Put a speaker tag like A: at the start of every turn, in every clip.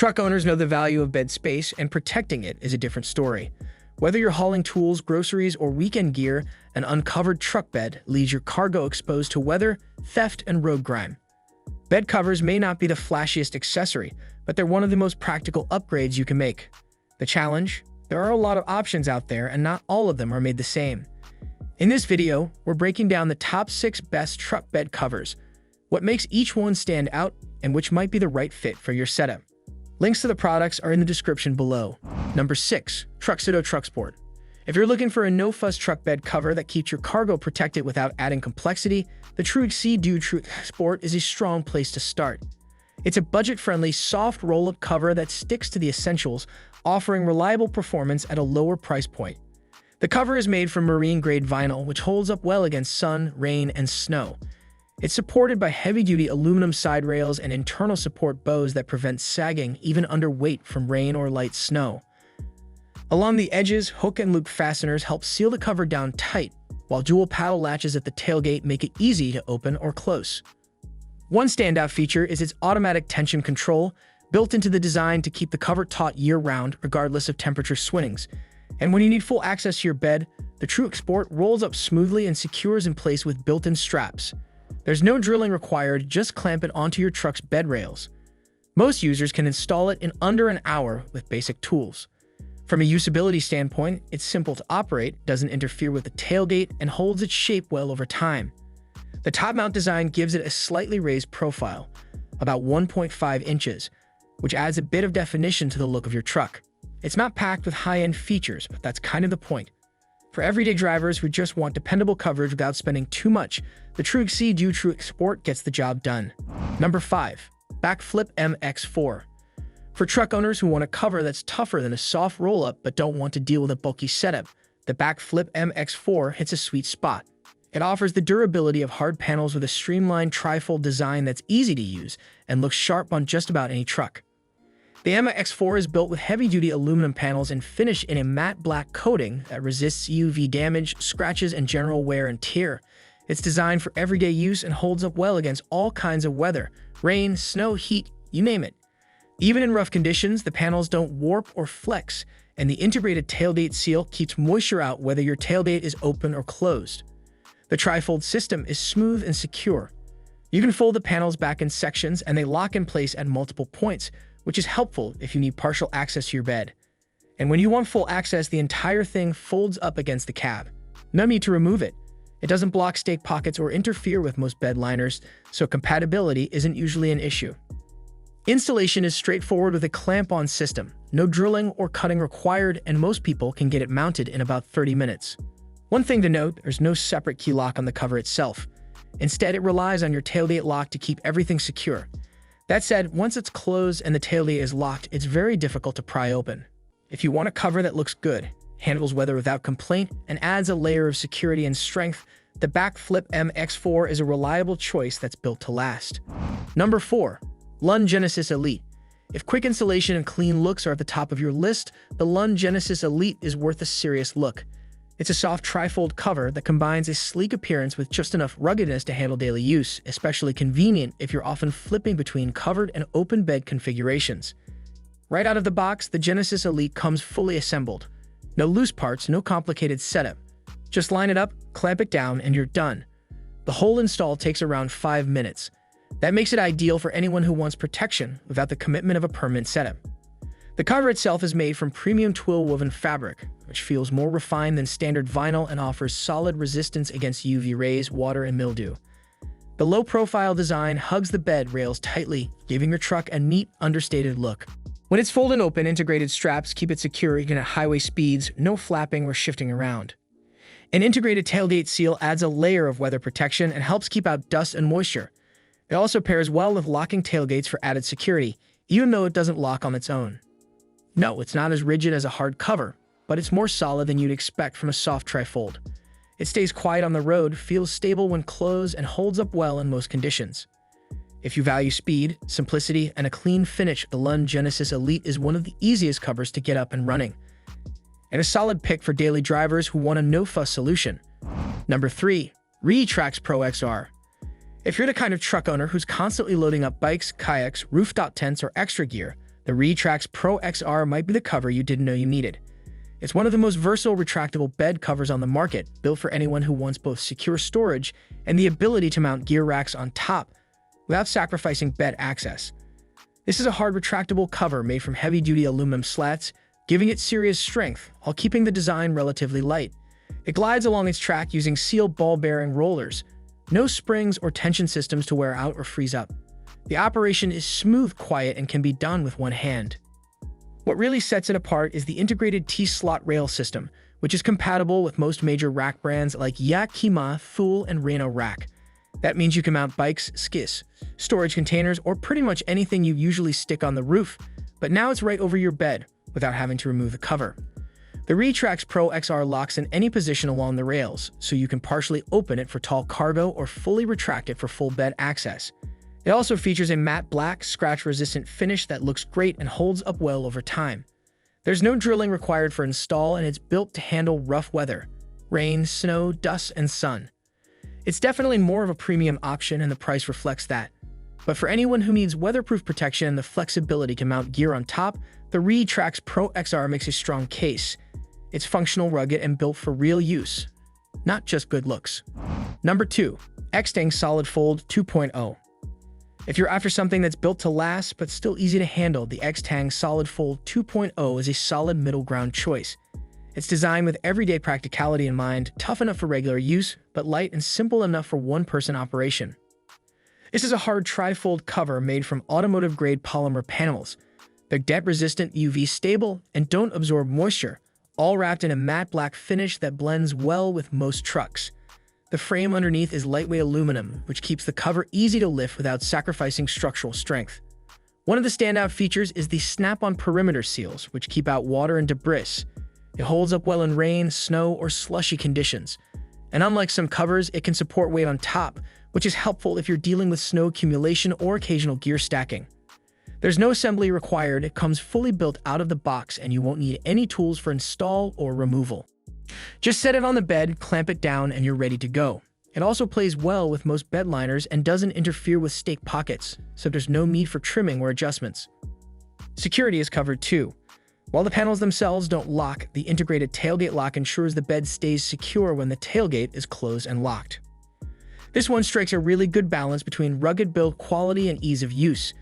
A: Truck owners know the value of bed space, and protecting it is a different story. Whether you're hauling tools, groceries, or weekend gear, an uncovered truck bed leaves your cargo exposed to weather, theft, and road grime. Bed covers may not be the flashiest accessory, but they're one of the most practical upgrades you can make. The challenge? There are a lot of options out there, and not all of them are made the same. In this video, we're breaking down the top 6 best truck bed covers, what makes each one stand out, and which might be the right fit for your setup. Links to the products are in the description below. Number 6. TruXedo TruXport. If you're looking for a no-fuss truck bed cover that keeps your cargo protected without adding complexity, the TruXedo TruXport is a strong place to start. It's a budget-friendly, soft roll-up cover that sticks to the essentials, offering reliable performance at a lower price point. The cover is made from marine-grade vinyl, which holds up well against sun, rain, and snow. It's supported by heavy-duty aluminum side rails and internal support bows that prevent sagging even under weight from rain or light snow. Along the edges, hook and loop fasteners help seal the cover down tight, while dual paddle latches at the tailgate make it easy to open or close. One standout feature is its automatic tension control, built into the design to keep the cover taut year-round regardless of temperature swings. And when you need full access to your bed, the TruXport rolls up smoothly and secures in place with built-in straps. There's no drilling required, just clamp it onto your truck's bed rails. Most users can install it in under an hour with basic tools. From a usability standpoint, it's simple to operate, doesn't interfere with the tailgate, and holds its shape well over time. The top mount design gives it a slightly raised profile, about 1.5 inches, which adds a bit of definition to the look of your truck. It's not packed with high-end features, but that's kind of the point. For everyday drivers who just want dependable coverage without spending too much, the TruXedo TruXport gets the job done. Number 5. BAKFlip MX4. For truck owners who want a cover that's tougher than a soft roll-up but don't want to deal with a bulky setup, the BAKFlip MX4 hits a sweet spot. It offers the durability of hard panels with a streamlined trifold design that's easy to use and looks sharp on just about any truck. The MX4 is built with heavy-duty aluminum panels and finished in a matte black coating that resists UV damage, scratches, and general wear and tear. It's designed for everyday use and holds up well against all kinds of weather, rain, snow, heat, you name it. Even in rough conditions, the panels don't warp or flex, and the integrated tailgate seal keeps moisture out whether your tailgate is open or closed. The trifold system is smooth and secure. You can fold the panels back in sections and they lock in place at multiple points, which is helpful if you need partial access to your bed. And when you want full access, the entire thing folds up against the cab. No need to remove it. It doesn't block stake pockets or interfere with most bed liners, so compatibility isn't usually an issue. Installation is straightforward with a clamp-on system, no drilling or cutting required, and most people can get it mounted in about 30 minutes. One thing to note, there's no separate key lock on the cover itself. Instead, it relies on your tailgate lock to keep everything secure. That said, once it's closed and the tailgate is locked, it's very difficult to pry open. If you want a cover that looks good, handles weather without complaint, and adds a layer of security and strength, the BAKFlip MX4 is a reliable choice that's built to last. Number 4. Lund Genesis Elite. If quick installation and clean looks are at the top of your list, the Lun Genesis Elite is worth a serious look. It's a soft trifold cover that combines a sleek appearance with just enough ruggedness to handle daily use, especially convenient if you're often flipping between covered and open bed configurations. Right out of the box, the Genesis Elite comes fully assembled. No loose parts, no complicated setup. Just line it up, clamp it down, and you're done. The whole install takes around 5 minutes. That makes it ideal for anyone who wants protection without the commitment of a permanent setup. The cover itself is made from premium twill woven fabric, which feels more refined than standard vinyl and offers solid resistance against UV rays, water, and mildew. The low-profile design hugs the bed rails tightly, giving your truck a neat, understated look. When it's folded open, integrated straps keep it secure even at highway speeds, no flapping or shifting around. An integrated tailgate seal adds a layer of weather protection and helps keep out dust and moisture. It also pairs well with locking tailgates for added security, even though it doesn't lock on its own. No, it's not as rigid as a hard cover, but it's more solid than you'd expect from a soft trifold. It stays quiet on the road, feels stable when closed, and holds up well in most conditions. If you value speed, simplicity, and a clean finish, the Lun Genesis Elite is one of the easiest covers to get up and running. And a solid pick for daily drivers who want a no-fuss solution. Number 3. Retrax Pro XR. If you're the kind of truck owner who's constantly loading up bikes, kayaks, rooftop tents, or extra gear, the Retrax Pro XR might be the cover you didn't know you needed. It's one of the most versatile retractable bed covers on the market, built for anyone who wants both secure storage and the ability to mount gear racks on top without sacrificing bed access. This is a hard retractable cover made from heavy-duty aluminum slats, giving it serious strength while keeping the design relatively light. It glides along its track using sealed ball-bearing rollers, no springs or tension systems to wear out or freeze up. The operation is smooth, quiet, and can be done with one hand. What really sets it apart is the integrated T-slot rail system, which is compatible with most major rack brands like Yakima, Thule, and Reno Rack. That means you can mount bikes, skis, storage containers, or pretty much anything you usually stick on the roof, but now it's right over your bed without having to remove the cover. The Retrax Pro XR locks in any position along the rails, so you can partially open it for tall cargo or fully retract it for full bed access. It also features a matte black, scratch-resistant finish that looks great and holds up well over time. There's no drilling required for install, and it's built to handle rough weather, rain, snow, dust, and sun. It's definitely more of a premium option, and the price reflects that. But for anyone who needs weatherproof protection and the flexibility to mount gear on top, the Retrax Pro XR makes a strong case. It's functional, rugged, and built for real use, not just good looks. Number 2. Extang SolidFold 2.0. If you're after something that's built to last but still easy to handle, the Extang SolidFold 2.0 is a solid middle ground choice. It's designed with everyday practicality in mind, tough enough for regular use, but light and simple enough for one-person operation. This is a hard tri-fold cover made from automotive-grade polymer panels. They're debt-resistant, UV-stable, and don't absorb moisture, all wrapped in a matte black finish that blends well with most trucks. The frame underneath is lightweight aluminum, which keeps the cover easy to lift without sacrificing structural strength. One of the standout features is the snap-on perimeter seals, which keep out water and debris. It holds up well in rain, snow, or slushy conditions. And unlike some covers, it can support weight on top, which is helpful if you're dealing with snow accumulation or occasional gear stacking. There's no assembly required, it comes fully built out of the box, and you won't need any tools for install or removal. Just set it on the bed, clamp it down, and you're ready to go. It also plays well with most bed liners and doesn't interfere with stake pockets, so there's no need for trimming or adjustments. Security is covered too. While the panels themselves don't lock, the integrated tailgate lock ensures the bed stays secure when the tailgate is closed and locked. This one strikes a really good balance between rugged build quality and ease of use.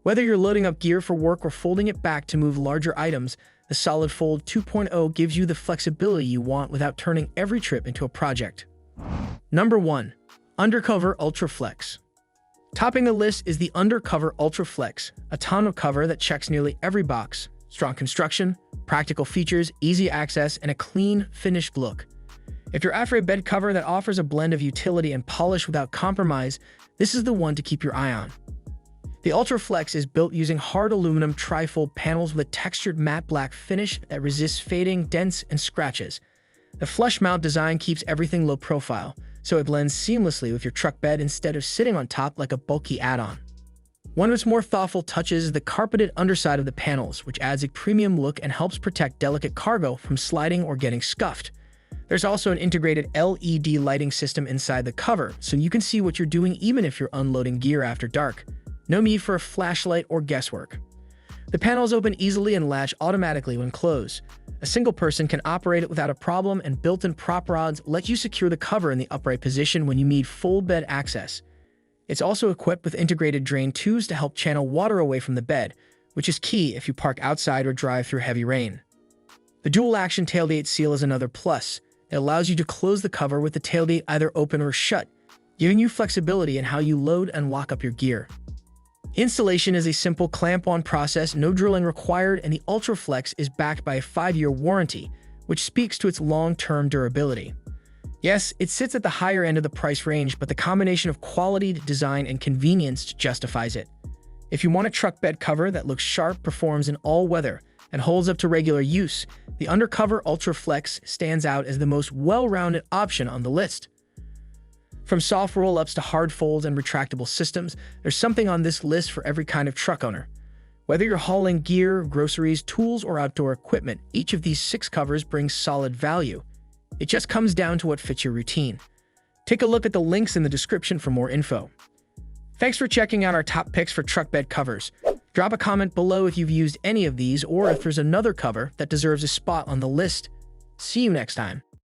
A: Whether you're loading up gear for work or folding it back to move larger items, the SolidFold 2.0 gives you the flexibility you want without turning every trip into a project. Number 1. Undercover Ultraflex. Topping the list is the Undercover Ultraflex, a tonneau cover that checks nearly every box. Strong construction, practical features, easy access, and a clean, finished look. If you're after a bed cover that offers a blend of utility and polish without compromise, this is the one to keep your eye on. The Ultraflex is built using hard aluminum tri-fold panels with a textured matte black finish that resists fading, dents, and scratches. The flush mount design keeps everything low profile, so it blends seamlessly with your truck bed instead of sitting on top like a bulky add-on. One of its more thoughtful touches is the carpeted underside of the panels, which adds a premium look and helps protect delicate cargo from sliding or getting scuffed. There's also an integrated LED lighting system inside the cover, so you can see what you're doing even if you're unloading gear after dark. No need for a flashlight or guesswork. The panels open easily and latch automatically when closed. A single person can operate it without a problem, and built-in prop rods let you secure the cover in the upright position when you need full bed access. It's also equipped with integrated drain tubes to help channel water away from the bed, which is key if you park outside or drive through heavy rain. The dual-action tailgate seal is another plus. It allows you to close the cover with the tailgate either open or shut, giving you flexibility in how you load and lock up your gear. Installation is a simple clamp-on process, no drilling required, and the Ultraflex is backed by a 5-year warranty, which speaks to its long-term durability. Yes, it sits at the higher end of the price range, but the combination of quality, design, and convenience justifies it. If you want a truck bed cover that looks sharp, performs in all weather, and holds up to regular use, the Undercover Ultraflex stands out as the most well-rounded option on the list. From soft roll-ups to hard folds and retractable systems, there's something on this list for every kind of truck owner. Whether you're hauling gear, groceries, tools, or outdoor equipment, each of these 6 covers brings solid value. It just comes down to what fits your routine. Take a look at the links in the description for more info. Thanks for checking out our top picks for truck bed covers. Drop a comment below if you've used any of these or if there's another cover that deserves a spot on the list. See you next time.